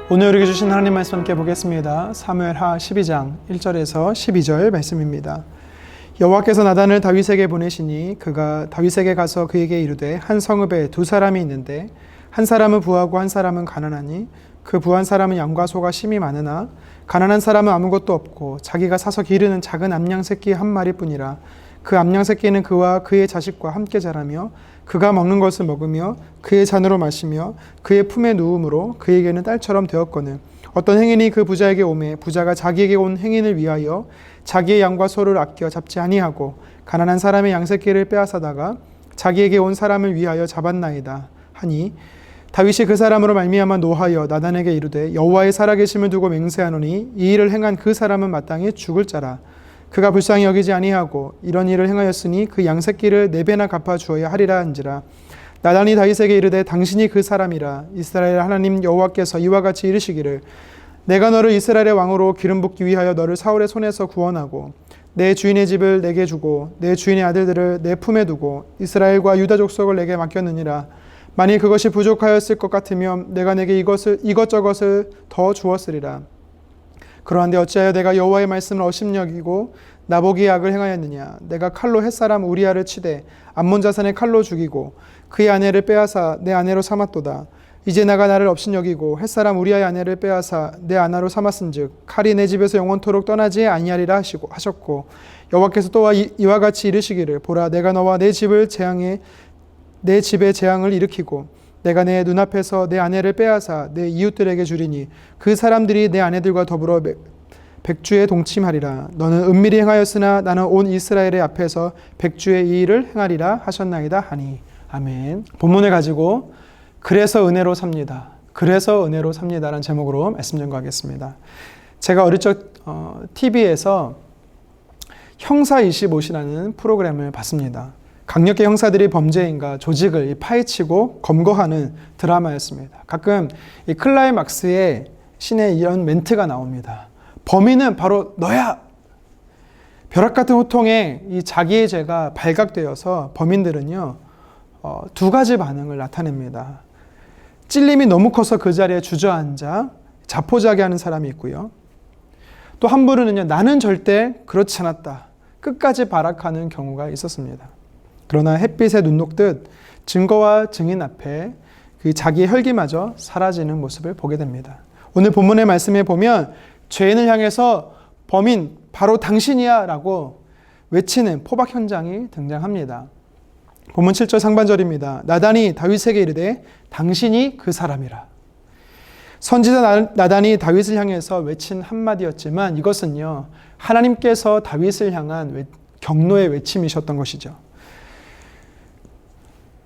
오늘 우리에게 주신 하나님 말씀 함께 보겠습니다. 사무엘하 12장 1절에서 12절 말씀입니다. 여호와께서 나단을 다윗에게 보내시니 그가 다윗에게 가서 그에게 이르되 한 성읍에 두 사람이 있는데 한 사람은 부하고 한 사람은 가난하니 그 부한 사람은 양과 소가 심히 많으나 가난한 사람은 아무것도 없고 자기가 사서 기르는 작은 암양 새끼 한 마리뿐이라. 그 암양 새끼는 그와 그의 자식과 함께 자라며 그가 먹는 것을 먹으며 그의 잔으로 마시며 그의 품에 누움으로 그에게는 딸처럼 되었거늘 어떤 행인이 그 부자에게 오매 부자가 자기에게 온 행인을 위하여 자기의 양과 소를 아껴 잡지 아니하고 가난한 사람의 양새끼를 빼앗아다가 자기에게 온 사람을 위하여 잡았나이다 하니 다윗이 그 사람으로 말미암아 노하여 나단에게 이르되 여호와의 살아계심을 두고 맹세하노니 이 일을 행한 그 사람은 마땅히 죽을 자라. 그가 불쌍히 여기지 아니하고 이런 일을 행하였으니 그 양새끼를 4배나 갚아 주어야 하리라 한지라. 나단이 다윗에게 이르되 당신이 그 사람이라. 이스라엘 하나님 여호와께서 이와 같이 이르시기를 내가 너를 이스라엘의 왕으로 기름 붓기 위하여 너를 사울의 손에서 구원하고 내 주인의 집을 내게 주고 내 주인의 아들들을 내 품에 두고 이스라엘과 유다 족속을 내게 맡겼느니라. 만일 그것이 부족하였을 것 같으면 내가 내게 이것저것을 더 주었으리라. 그러한데 어찌하여 내가 여호와의 말씀을 업신여기고 나보기의 악을 행하였느냐. 내가 칼로 햇사람 우리아를 치되 암몬 자산의 칼로 죽이고 그의 아내를 빼앗아 내 아내로 삼았도다. 이제 내가 나를 업신여기고 햇사람 우리아의 아내를 빼앗아 내 아내로 삼았은즉 칼이 내 집에서 영원토록 떠나지 아니하리라 하셨고 여호와께서 또한 이와 같이 이르시기를 보라 내가 너와 내 집을 재앙해 내 집에 재앙을 일으키고 내가 내 눈앞에서 내 아내를 빼앗아 내 이웃들에게 주리니 그 사람들이 내 아내들과 더불어 백주에 동침하리라. 너는 은밀히 행하였으나 나는 온 이스라엘의 앞에서 백주의 이 일을 행하리라 하셨나이다 하니. 아멘. 본문을 가지고 그래서 은혜로 삽니다. 그래서 은혜로 삽니다라는 제목으로 말씀 전가하겠습니다. 제가 어릴 적 TV에서 형사 25시라는 프로그램을 봤습니다. 강력계 형사들이 범죄인과 조직을 파헤치고 검거하는 드라마였습니다. 가끔 이 클라이막스에 신에 이런 멘트가 나옵니다. 범인은 바로 너야! 벼락 같은 호통에 이 자기의 죄가 발각되어서 범인들은요, 두 가지 반응을 나타냅니다. 찔림이 너무 커서 그 자리에 주저앉아 자포자기하는 사람이 있고요. 또 한 분은요, 나는 절대 그렇지 않았다. 끝까지 발악하는 경우가 있었습니다. 그러나 햇빛에 눈 녹듯 증거와 증인 앞에 그 자기의 혈기마저 사라지는 모습을 보게 됩니다. 오늘 본문의 말씀에 보면 죄인을 향해서 범인 바로 당신이야 라고 외치는 포박 현장이 등장합니다. 본문 7절 상반절입니다. 나단이 다윗에게 이르되 당신이 그 사람이라. 선지자 나단이 다윗을 향해서 외친 한마디였지만 이것은요 하나님께서 다윗을 향한 경노의 외침이셨던 것이죠.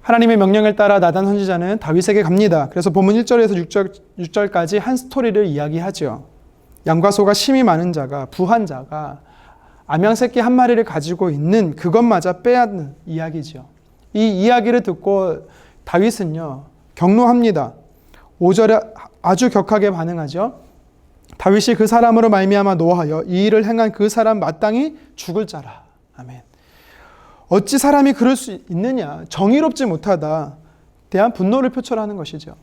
하나님의 명령을 따라 나단 선지자는 다윗에게 갑니다. 그래서 본문 1절에서 6절까지 한 스토리를 이야기하죠. 양과 소가 심히 많은 자가 부한 자가 암양 새끼 한 마리를 가지고 있는 그것마저 빼앗는 이야기죠. 이 이야기를 듣고 다윗은요 경노합니다. 5절에 아주 격하게 반응하죠. 다윗이 그 사람으로 말미암아 노하여 이 일을 행한 그 사람 마땅히 죽을 자라. 아멘. 어찌 사람이 그럴 수 있느냐, 정의롭지 못하다 대한 분노를 표출하는 것이죠.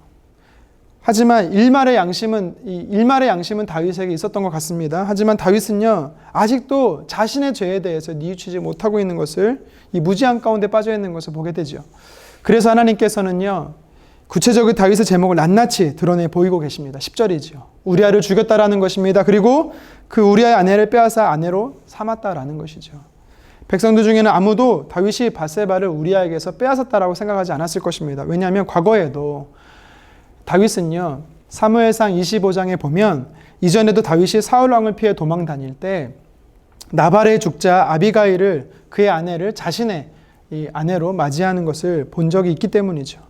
하지만 일말의 양심은 다윗에게 있었던 것 같습니다. 하지만 다윗은요 아직도 자신의 죄에 대해서 뉘우치지 못하고 있는 것을 이 무지한 가운데 빠져 있는 것을 보게 되죠. 그래서 하나님께서는요 구체적으로 다윗의 제목을 낱낱이 드러내 보이고 계십니다. 10절이죠. 우리아를 죽였다라는 것입니다. 그리고 그 우리아의 아내를 빼앗아 아내로 삼았다라는 것이죠. 백성들 중에는 아무도 다윗이 밧세바를 우리아에게서 빼앗았다라고 생각하지 않았을 것입니다. 왜냐하면 과거에도 다윗은요 사무엘상 25장에 보면 이전에도 다윗이 사울 왕을 피해 도망 다닐 때 나발의 죽자 아비가일을 그의 아내를 자신의 이 아내로 맞이하는 것을 본 적이 있기 때문이죠.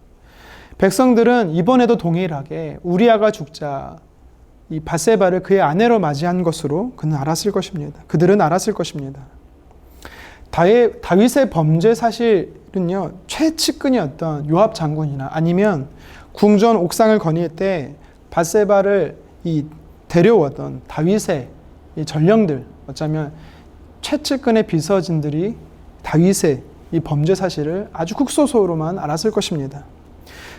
백성들은 이번에도 동일하게 우리아가 죽자 이 밧세바를 그의 아내로 맞이한 것으로 그들은 알았을 것입니다. 다윗의 범죄 사실은요 최측근이었던 요압 장군이나 아니면 궁전 옥상을 거닐 때 밧세바를 데려왔던 다윗의 이 전령들, 어쩌면 최측근의 비서진들이 다윗의 이 범죄 사실을 아주 국소소로만 알았을 것입니다.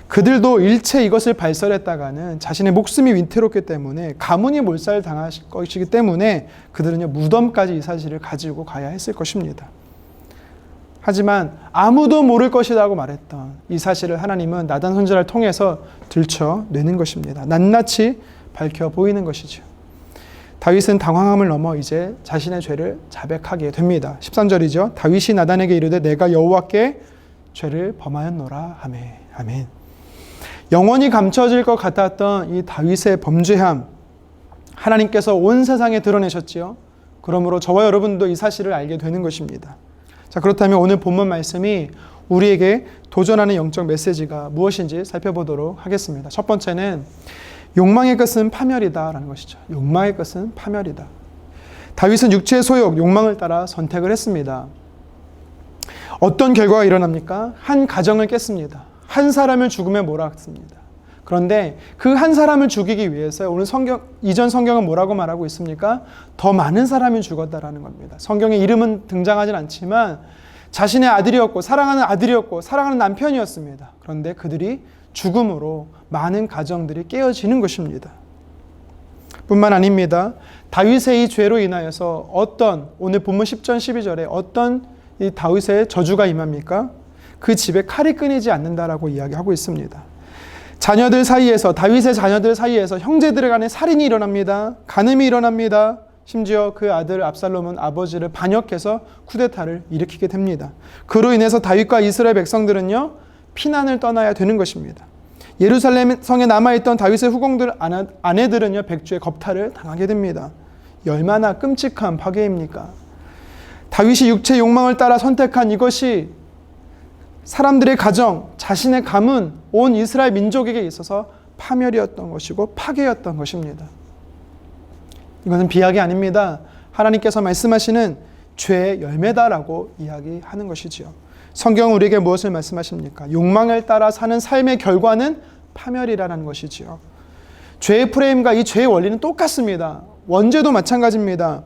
그들도 일체 이것을 발설했다가는 자신의 목숨이 위태롭기 때문에 가문이 몰살당하실 것이기 때문에 그들은요 무덤까지 이 사실을 가지고 가야 했을 것입니다. 하지만 아무도 모를 것이라고 말했던 이 사실을 하나님은 나단 선지자를 통해서 들춰내는 것입니다. 낱낱이 밝혀 보이는 것이죠. 다윗은 당황함을 넘어 이제 자신의 죄를 자백하게 됩니다. 13절이죠. 다윗이 나단에게 이르되 내가 여호와께 죄를 범하였노라 하매. 아멘. 영원히 감춰질 것 같았던 이 다윗의 범죄함 하나님께서 온 세상에 드러내셨지요. 그러므로 저와 여러분도 이 사실을 알게 되는 것입니다. 자, 그렇다면 오늘 본문 말씀이 우리에게 도전하는 영적 메시지가 무엇인지 살펴보도록 하겠습니다. 첫 번째는 욕망의 끝은 파멸이다라는 것이죠. 욕망의 끝은 파멸이다. 다윗은 육체의 소욕, 욕망을 따라 선택을 했습니다. 어떤 결과가 일어납니까? 한 가정을 깼습니다. 한 사람을 죽음에 몰았습니다. 그런데 그 한 사람을 죽이기 위해서 오늘 이전 성경은 뭐라고 말하고 있습니까? 더 많은 사람이 죽었다라는 겁니다. 성경에 이름은 등장하진 않지만 자신의 아들이었고 사랑하는 남편이었습니다. 그런데 그들이 죽음으로 많은 가정들이 깨어지는 것입니다. 뿐만 아닙니다. 다윗의 이 죄로 인하여서 오늘 본문 10절 12절에 어떤 이 다윗의 저주가 임합니까? 그 집에 칼이 끊이지 않는다라고 이야기하고 있습니다. 다윗의 자녀들 사이에서 형제들 간에 살인이 일어납니다. 간음이 일어납니다. 심지어 그 아들 압살롬은 아버지를 반역해서 쿠데타를 일으키게 됩니다. 그로 인해서 다윗과 이스라엘 백성들은요 피난을 떠나야 되는 것입니다. 예루살렘 성에 남아있던 다윗의 후궁들 아내들은요 백주의 겁탈을 당하게 됩니다. 얼마나 끔찍한 파괴입니까? 다윗이 육체 욕망을 따라 선택한 이것이 사람들의 가정, 자신의 가문, 온 이스라엘 민족에게 있어서 파멸이었던 것이고 파괴였던 것입니다. 이것은 비약이 아닙니다. 하나님께서 말씀하시는 죄의 열매다라고 이야기하는 것이지요. 성경은 우리에게 무엇을 말씀하십니까? 욕망을 따라 사는 삶의 결과는 파멸이라는 것이지요. 죄의 프레임과 이 죄의 원리는 똑같습니다. 원죄도 마찬가지입니다.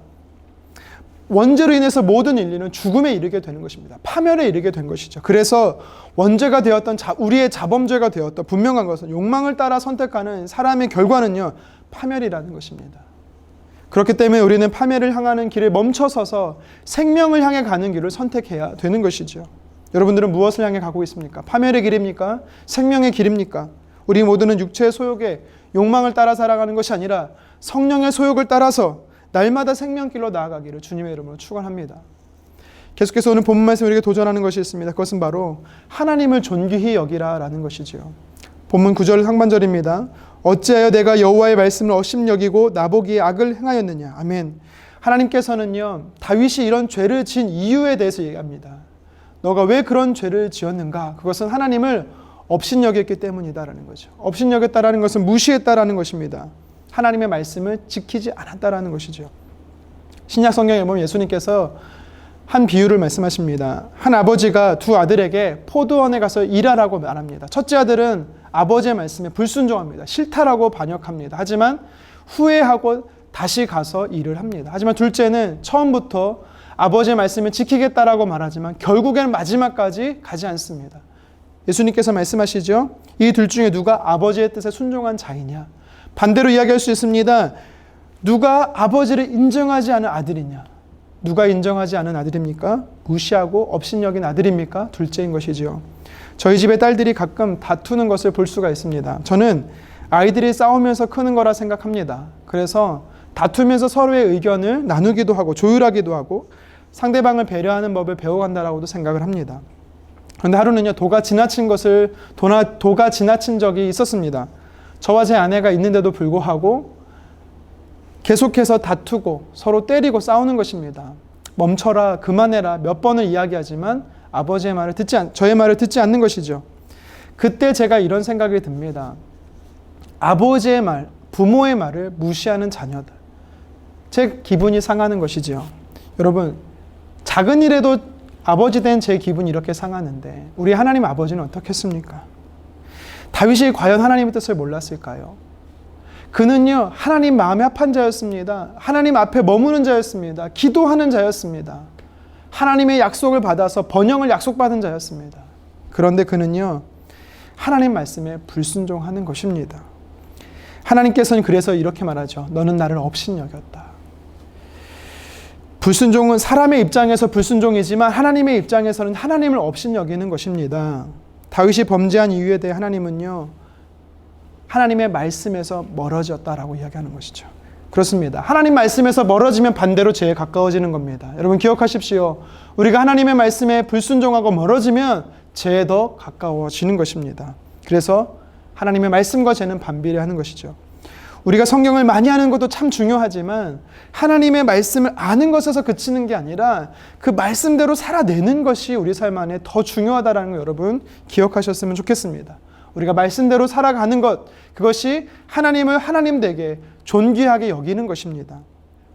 원죄로 인해서 모든 인류는 죽음에 이르게 되는 것입니다. 파멸에 이르게 된 것이죠. 그래서 원죄가 되었던 우리의 자범죄가 되었던 분명한 것은 욕망을 따라 선택하는 사람의 결과는요 파멸이라는 것입니다. 그렇기 때문에 우리는 파멸을 향하는 길을 멈춰서서 생명을 향해 가는 길을 선택해야 되는 것이죠. 여러분들은 무엇을 향해 가고 있습니까? 파멸의 길입니까? 생명의 길입니까? 우리 모두는 육체의 소욕에 욕망을 따라 살아가는 것이 아니라 성령의 소욕을 따라서 날마다 생명길로 나아가기를 주님의 이름으로 축원합니다. 계속해서 오늘 본문 말씀 우리에게 도전하는 것이 있습니다. 그것은 바로 하나님을 존귀히 여기라라는 것이지요. 본문 9절 상반절입니다. 어찌하여 내가 여호와의 말씀을 업심여기고 나보기에 악을 행하였느냐. 아멘. 하나님께서는요 다윗이 이런 죄를 지은 이유에 대해서 얘기합니다. 너가 왜 그런 죄를 지었는가? 그것은 하나님을 업신여겼기 때문이다라는 거죠. 업신여겼다라는 것은 무시했다라는 것입니다. 하나님의 말씀을 지키지 않았다라는 것이죠. 신약 성경에 보면 예수님께서 한 비유를 말씀하십니다. 한 아버지가 두 아들에게 포도원에 가서 일하라고 말합니다. 첫째 아들은 아버지의 말씀에 불순종합니다. 싫다라고 반역합니다. 하지만 후회하고 다시 가서 일을 합니다. 하지만 둘째는 처음부터 아버지의 말씀을 지키겠다라고 말하지만 결국에는 마지막까지 가지 않습니다. 예수님께서 말씀하시죠. 이 둘 중에 누가 아버지의 뜻에 순종한 자이냐. 반대로 이야기할 수 있습니다. 누가 아버지를 인정하지 않은 아들이냐. 누가 인정하지 않은 아들입니까? 무시하고 업신여긴 아들입니까? 둘째인 것이지요. 저희 집의 딸들이 가끔 다투는 것을 볼 수가 있습니다. 저는 아이들이 싸우면서 크는 거라 생각합니다. 그래서 다투면서 서로의 의견을 나누기도 하고 조율하기도 하고 상대방을 배려하는 법을 배워간다라고도 생각을 합니다. 그런데 하루는요 도가 지나친 적이 있었습니다. 저와 제 아내가 있는데도 불구하고 계속해서 다투고 서로 때리고 싸우는 것입니다. 멈춰라, 그만해라 몇 번을 이야기하지만 저의 말을 듣지 않는 것이죠. 그때 제가 이런 생각이 듭니다. 아버지의 말, 부모의 말을 무시하는 자녀들. 제 기분이 상하는 것이지요. 여러분, 작은 일에도 아버지 된 제 기분이 이렇게 상하는데 우리 하나님 아버지는 어떻겠습니까? 다윗이 과연 하나님의 뜻을 몰랐을까요? 그는요 하나님 마음에 합한 자였습니다. 하나님 앞에 머무는 자였습니다. 기도하는 자였습니다. 하나님의 약속을 받아서 번영을 약속받은 자였습니다. 그런데 그는요 하나님 말씀에 불순종하는 것입니다. 하나님께서는 그래서 이렇게 말하죠. 너는 나를 업신여겼다. 불순종은 사람의 입장에서 불순종이지만 하나님의 입장에서는 하나님을 업신여기는 것입니다. 다윗이 범죄한 이유에 대해 하나님은요, 하나님의 말씀에서 멀어졌다라고 이야기하는 것이죠. 그렇습니다. 하나님 말씀에서 멀어지면 반대로 죄에 가까워지는 겁니다. 여러분 기억하십시오. 우리가 하나님의 말씀에 불순종하고 멀어지면 죄에 더 가까워지는 것입니다. 그래서 하나님의 말씀과 죄는 반비례하는 것이죠. 우리가 성경을 많이 아는 것도 참 중요하지만 하나님의 말씀을 아는 것에서 그치는 게 아니라 그 말씀대로 살아내는 것이 우리 삶 안에 더 중요하다는 거 여러분 기억하셨으면 좋겠습니다. 우리가 말씀대로 살아가는 것, 그것이 하나님을 하나님되게 존귀하게 여기는 것입니다.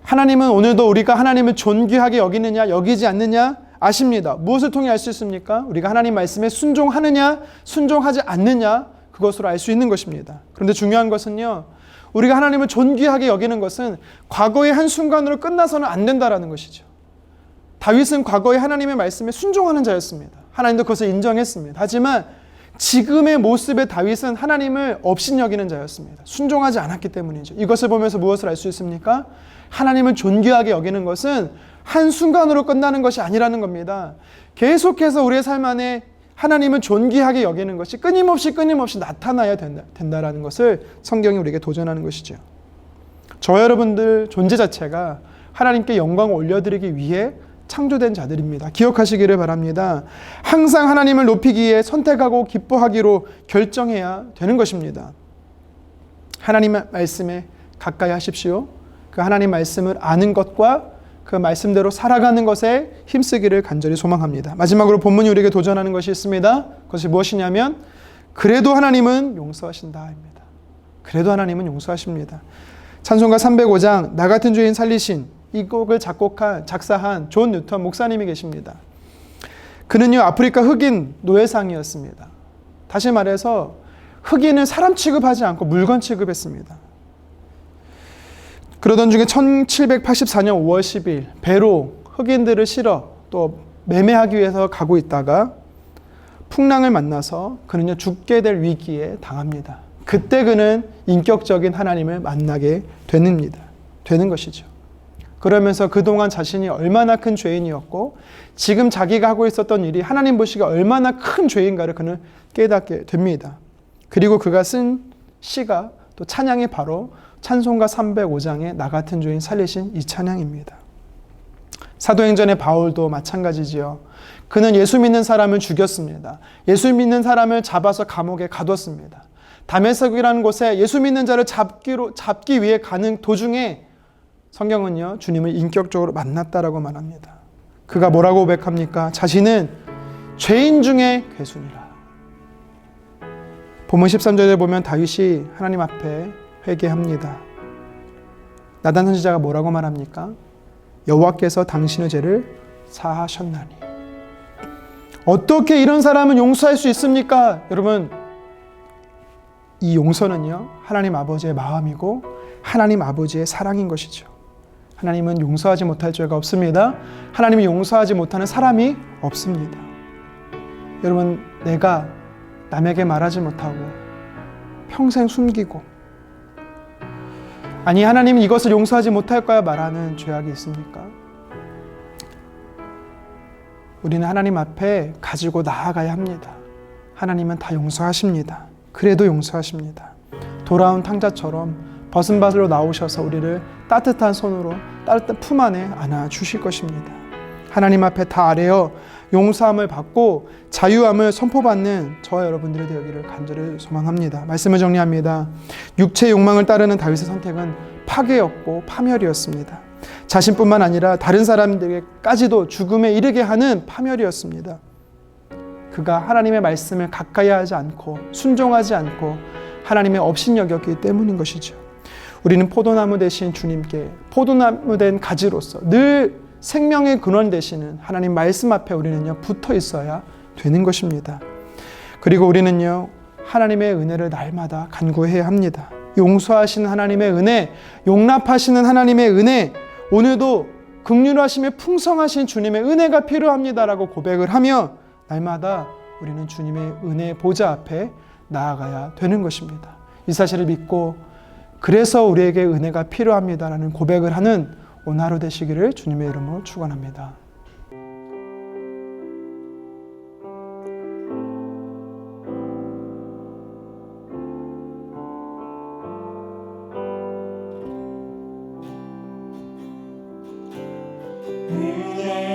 하나님은 오늘도 우리가 하나님을 존귀하게 여기느냐 여기지 않느냐 아십니다. 무엇을 통해 알 수 있습니까? 우리가 하나님 말씀에 순종하느냐 순종하지 않느냐 그것으로 알 수 있는 것입니다. 그런데 중요한 것은요, 우리가 하나님을 존귀하게 여기는 것은 과거의 한순간으로 끝나서는 안 된다라는 것이죠. 다윗은 과거에 하나님의 말씀에 순종하는 자였습니다. 하나님도 그것을 인정했습니다. 하지만 지금의 모습의 다윗은 하나님을 업신여기는 자였습니다. 순종하지 않았기 때문이죠. 이것을 보면서 무엇을 알 수 있습니까? 하나님을 존귀하게 여기는 것은 한순간으로 끝나는 것이 아니라는 겁니다. 계속해서 우리의 삶 안에 하나님을 존귀하게 여기는 것이 끊임없이 나타나야 된다라는 것을 성경이 우리에게 도전하는 것이죠. 저 여러분들 존재 자체가 하나님께 영광을 올려드리기 위해 창조된 자들입니다. 기억하시기를 바랍니다. 항상 하나님을 높이기 위해 선택하고 기뻐하기로 결정해야 되는 것입니다. 하나님의 말씀에 가까이 하십시오. 그 하나님 말씀을 아는 것과 그 말씀대로 살아가는 것에 힘쓰기를 간절히 소망합니다. 마지막으로 본문이 우리에게 도전하는 것이 있습니다. 그것이 무엇이냐면 그래도 하나님은 용서하신다입니다. 그래도 하나님은 용서하십니다. 찬송가 305장 나 같은 죄인 살리신 이 곡을 작사한 존 뉴턴 목사님이 계십니다. 그는요 아프리카 흑인 노예상이었습니다. 다시 말해서 흑인을 사람 취급하지 않고 물건 취급했습니다. 그러던 중에 1784년 5월 10일 배로 흑인들을 실어 또 매매하기 위해서 가고 있다가 풍랑을 만나서 그는요 죽게 될 위기에 당합니다. 그때 그는 인격적인 하나님을 만나게 되는 것이죠. 그러면서 그동안 자신이 얼마나 큰 죄인이었고 지금 자기가 하고 있었던 일이 하나님 보시기에 얼마나 큰 죄인가를 그는 깨닫게 됩니다. 그리고 그가 쓴 시가 또 찬양이 바로 찬송가 305장의 나 같은 죄인 살리신 이 찬양입니다. 사도행전의 바울도 마찬가지지요. 그는 예수 믿는 사람을 죽였습니다. 예수 믿는 사람을 잡아서 감옥에 가뒀습니다. 다메섹이라는 곳에 예수 믿는 자를 잡기 위해 가는 도중에 성경은요 주님을 인격적으로 만났다라고 말합니다. 그가 뭐라고 고백합니까? 자신은 죄인 중에 괴순이라. 본문 13절에 보면 다윗이 하나님 앞에 회개합니다. 나단 선지자가 뭐라고 말합니까? 여호와께서 당신의 죄를 사하셨나니. 어떻게 이런 사람은 용서할 수 있습니까? 여러분, 이 용서는요 하나님 아버지의 마음이고 하나님 아버지의 사랑인 것이죠. 하나님은 용서하지 못할 죄가 없습니다. 하나님이 용서하지 못하는 사람이 없습니다. 여러분, 내가 남에게 말하지 못하고 평생 숨기고 아니 하나님은 이것을 용서하지 못할 거야 말하는 죄악이 있습니까? 우리는 하나님 앞에 가지고 나아가야 합니다. 하나님은 다 용서하십니다. 그래도 용서하십니다. 돌아온 탕자처럼 벗은 발로 나오셔서 우리를 따뜻한 손으로 따뜻한 품 안에 안아주실 것입니다. 하나님 앞에 다 아뢰어 용서함을 받고 자유함을 선포받는 저와 여러분들이 되기를 간절히 소망합니다. 말씀을 정리합니다. 육체의 욕망을 따르는 다윗의 선택은 파괴였고 파멸이었습니다. 자신뿐만 아니라 다른 사람들에게까지도 죽음에 이르게 하는 파멸이었습니다. 그가 하나님의 말씀을 가까이 하지 않고 순종하지 않고 하나님의 업신여겼기 때문인 것이죠. 우리는 포도나무 되신 주님께 포도나무 된 가지로서 늘 생명의 근원 되시는 하나님 말씀 앞에 우리는요 붙어 있어야 되는 것입니다. 그리고 우리는요 하나님의 은혜를 날마다 간구해야 합니다. 용서하시는 하나님의 은혜, 용납하시는 하나님의 은혜, 오늘도 긍휼하심에 풍성하신 주님의 은혜가 필요합니다라고 고백을 하며 날마다 우리는 주님의 은혜 보좌 앞에 나아가야 되는 것입니다. 이 사실을 믿고 그래서 우리에게 은혜가 필요합니다라는 고백을 하는 오늘 하루 되시기를 주님의 이름으로 축원합니다.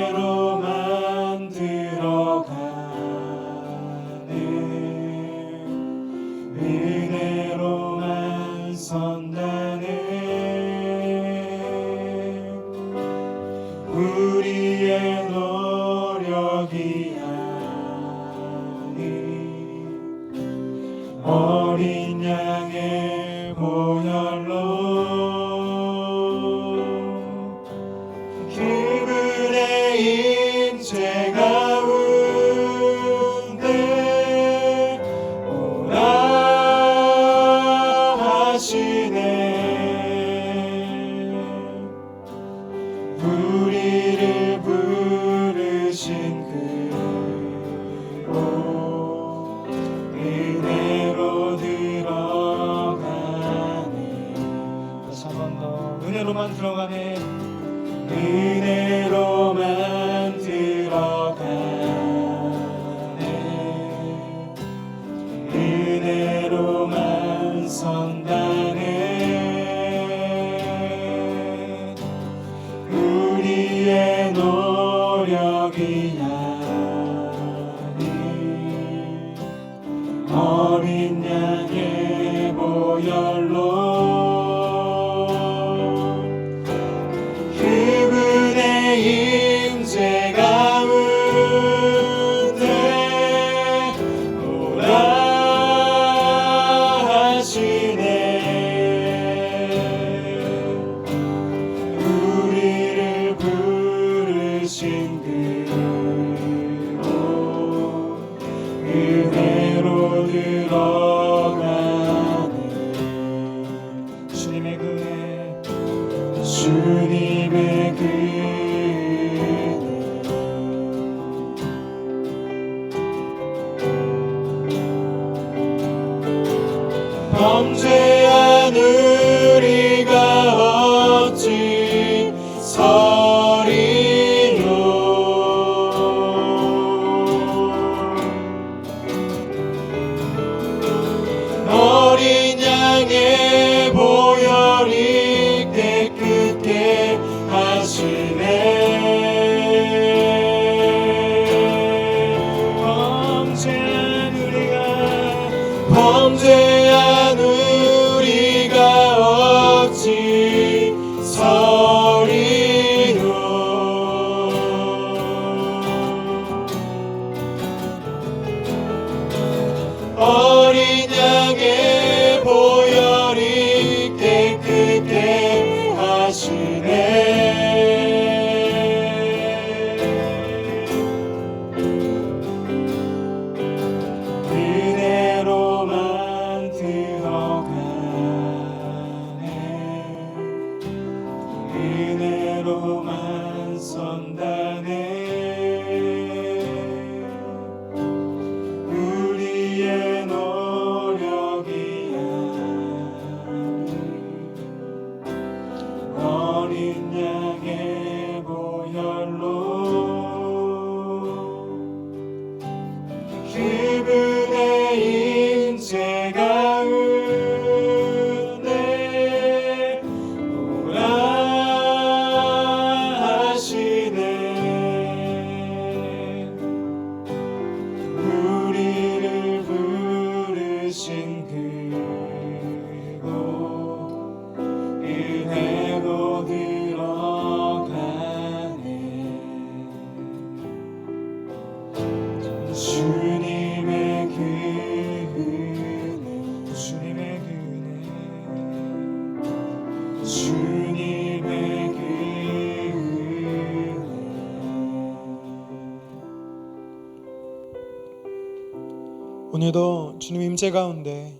은혜로만 들어가네 은혜로만 선다네 우리의 노력이 아닌 어린 양의 보혈로 인재 가운데 오라 하시네 우리를 부르신 그로 은혜로 들어가네 다시 한 번 더 은혜로만 들어가네 은혜로만 들어가네 은혜로만 선다네 우리의 노력이 아닌 어린 양의 보혈로 인재 가운데 오라 하시네 우리를 부르신 그로 은혜로 들어가네 주님의 은혜 주님의 은혜 범죄한 우리가 어찌 서리요 어린 양의 보혈이 깨끗게 하시네 범죄한 우리가 어찌 서리요 어린 양의 보혈이 깨끗게 하시네 은혜로만 들어가네 은혜로만 선다네 우리의 노력이 아닌 어린 양의 보혈로 그분의 인재 가운데 오라 하시네 우리를 부르신 그로 은혜로 들어가네 주님의 그 은혜 주님의 그 은혜 주님의 그 은혜 오늘도 주님 임재 가운데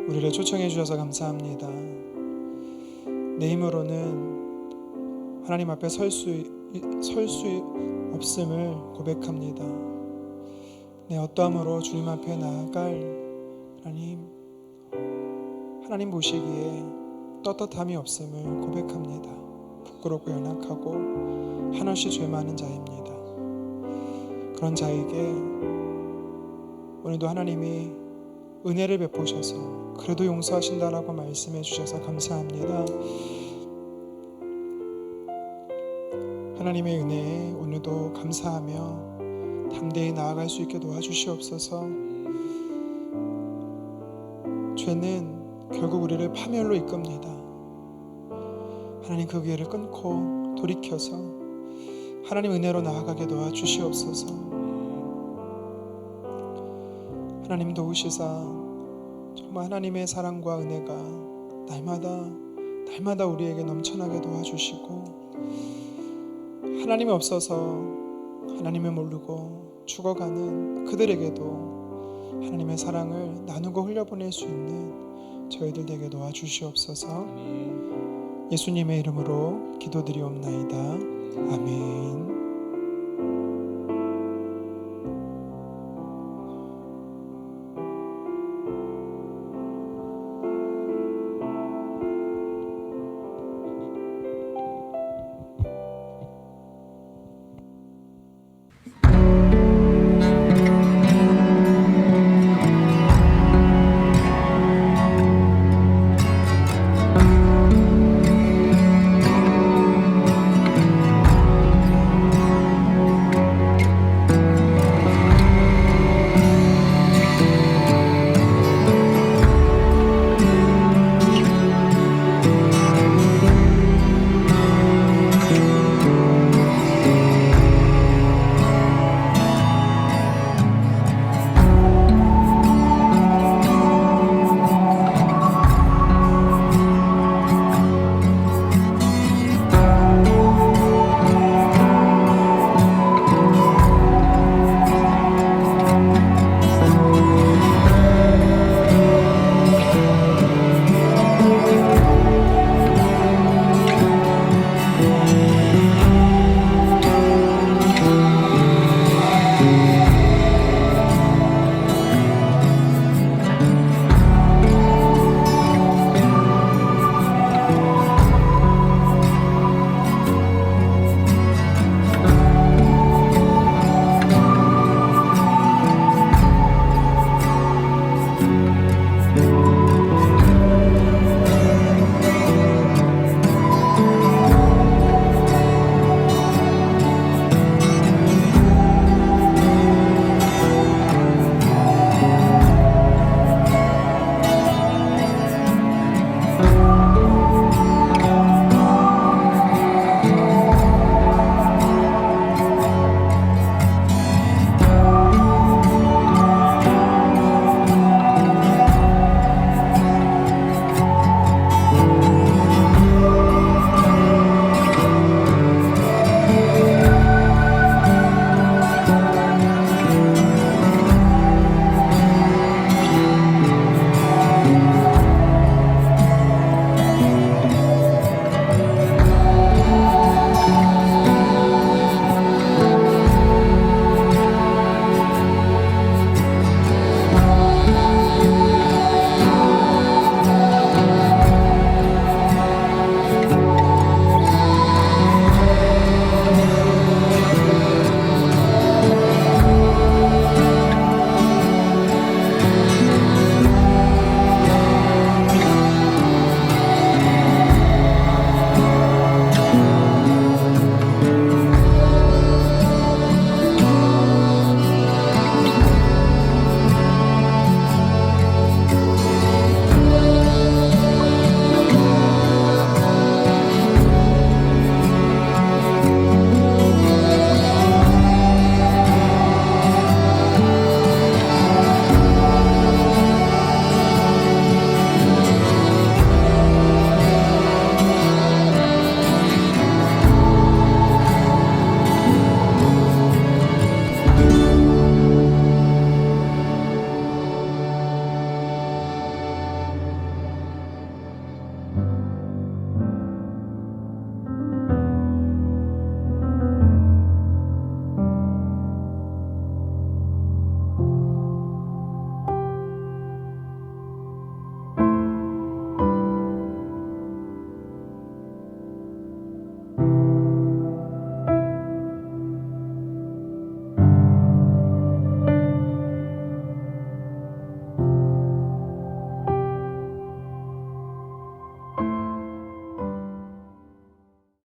우리를 초청해 주셔서 감사합니다. 내 힘으로는 하나님 앞에 설 수 없음을 고백합니다. 내 어떠함으로 주님 앞에 나아갈 하나님 보시기에 떳떳함이 없음을 고백합니다. 부끄럽고 연약하고 한없이 죄 많은 자입니다. 그런 자에게 오늘도 하나님이 은혜를 베푸셔서 그래도 용서하신다라고 말씀해 주셔서 감사합니다. 하나님의 은혜에 오늘도 감사하며 담대히 나아갈 수 있게 도와주시옵소서. 죄는 결국 우리를 파멸로 이끕니다. 하나님 그 기회를 끊고 돌이켜서 하나님 은혜로 나아가게 도와주시옵소서. 하나님 도우시사 정말 하나님의 사랑과 은혜가 날마다 우리에게 넘쳐나게 도와주시고, 하나님이 없어서 하나님을 모르고 죽어가는 그들에게도 하나님의 사랑을 나누고 흘려보낼 수 있는 저희들 되게 도와주시옵소서. 예수님의 이름으로 기도드리옵나이다. 아멘.